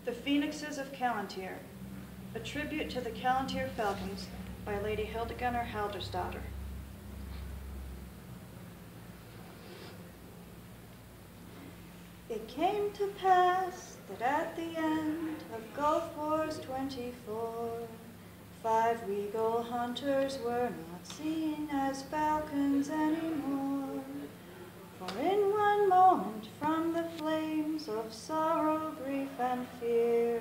The Phoenixes of Calontir, a tribute to the Calontir falcons by Lady Hildigunnr Halldorsdottir. It came to pass that at the end of Gulf Wars 24, 5 regal hunters were not seen as falcons anymore. For in one moment from the flames of sorrow, grief, and fear,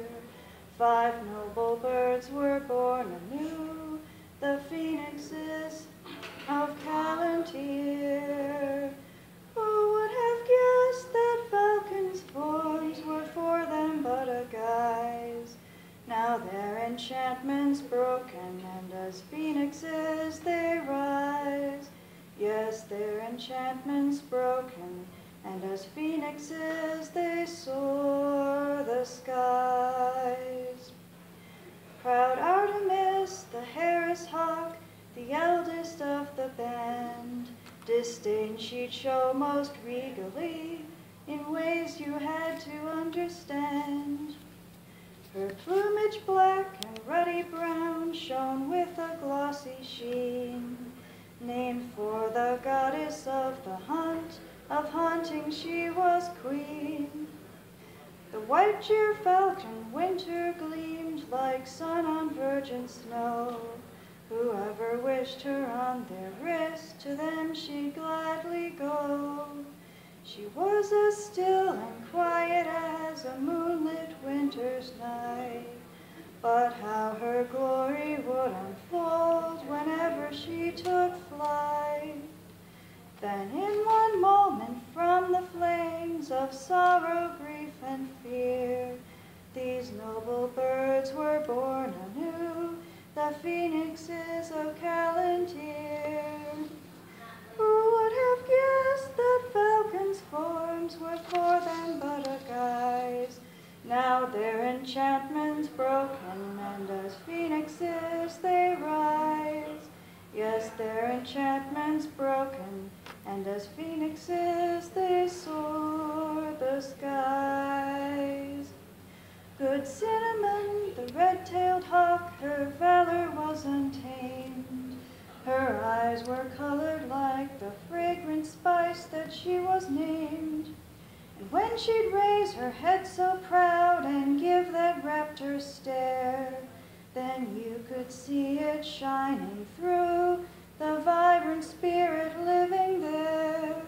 5 noble birds were born anew, the phoenixes of Calontir. Who would have guessed that falcons' forms were for them but a guise? Now their enchantment's broken, and as phoenixes they rise. Yes, their enchantment's broken, and as phoenixes they soar the skies. Proud Artemis, the hairless hawk, the eldest of the band, disdain she'd show most regally, in ways you had to understand. Her plumage black and ruddy brown shone with a glossy sheen, named for the goddess of the hunt, of hunting she was queen. The white cheer falcon winter gleamed like sun on virgin snow. Whoever wished her on their wrist, to them she'd gladly go. She was as still and quiet as a moonlit winter's night, but how her glory would unfold whenever she took flight. Then in one moment from the flames of sorrow, grief, and fear, these noble birds were born anew, the phoenixes of Calontir. Who would have guessed that falcons' forms were for them but a guise? Now their enchantment's broken, and as phoenixes they rise. Yes, their enchantment's broken, and as phoenixes they soar the skies. Good Cinnamon, the red-tailed hawk, her valor was untamed. Her eyes were colored like the fragrant spice that she was named. And when she'd raise her head so proud and give that raptor stare, then you could see it shining through, the vibrant spirit living there.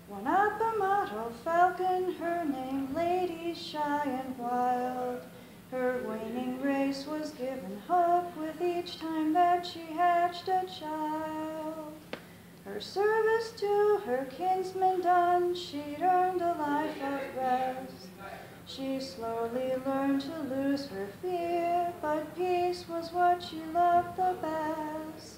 One Apamato falcon, her name Lady Shy and Wild, her waning race was given hope with each time that she hatched a child. Her service to her kinsmen done, she'd earned a life of rest. She slowly learned to lose her fear, but peace was what she loved the best.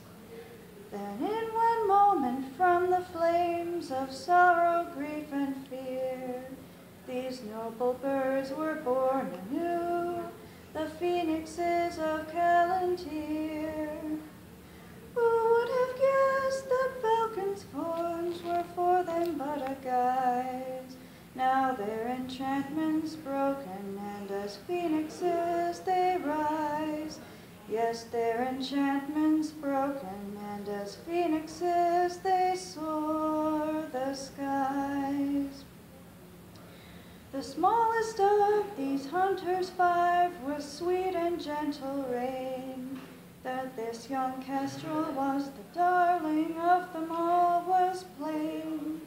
Then in one moment from the flames of sorrow, grief, and fear, these noble birds were born anew, the phoenixes of Calontir. Who would have guessed that falcons' forms were for them but a guise? Now their enchantment's broken, and as phoenixes they rise. Yes, their enchantment's broken, and as phoenixes they soar the skies. The smallest of these hunters 5 was sweet and gentle Rain. That this young kestrel was the darling of them all was plain.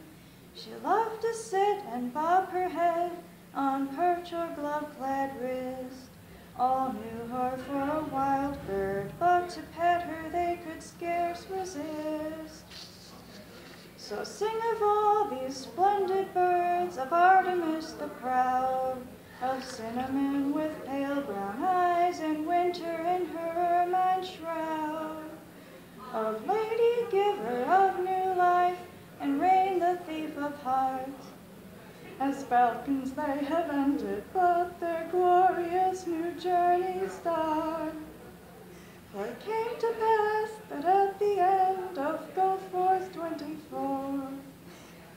She loved to sit and bob her head on perch or glove-clad wrist. All knew her for a wild bird, but to pet her they could scarce resist. So sing of all these splendid birds, of Artemis the proud, of Cinnamon with pale brown eyes, and Winter in her ermine shroud, of Lady Giver of new life, and Rain the thief of hearts. As falcons they have ended, but their glorious new journey start. For it came to pass that at the end of Gulf Wars 24,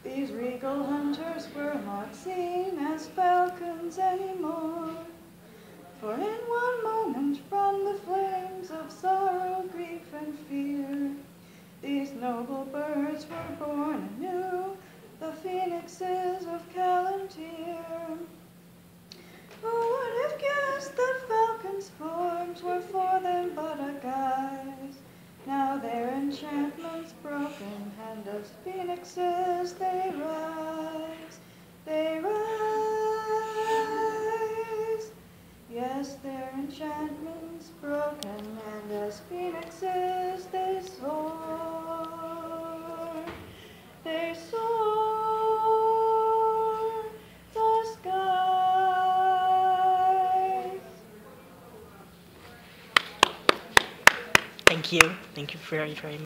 these regal hunters were not seen as falcons falcons anymore. For in one moment from the flames of sorrow, grief, and fear, these noble birds were born anew, the phoenixes of Calontir. Who would have guessed that falcons' forms were for them but a guise? Now their enchantment's broken, and as phoenixes they rise. They rise. Yes, their enchantment's broken, and as phoenixes they soar. They soar the skies. Thank you. Thank you very, very much.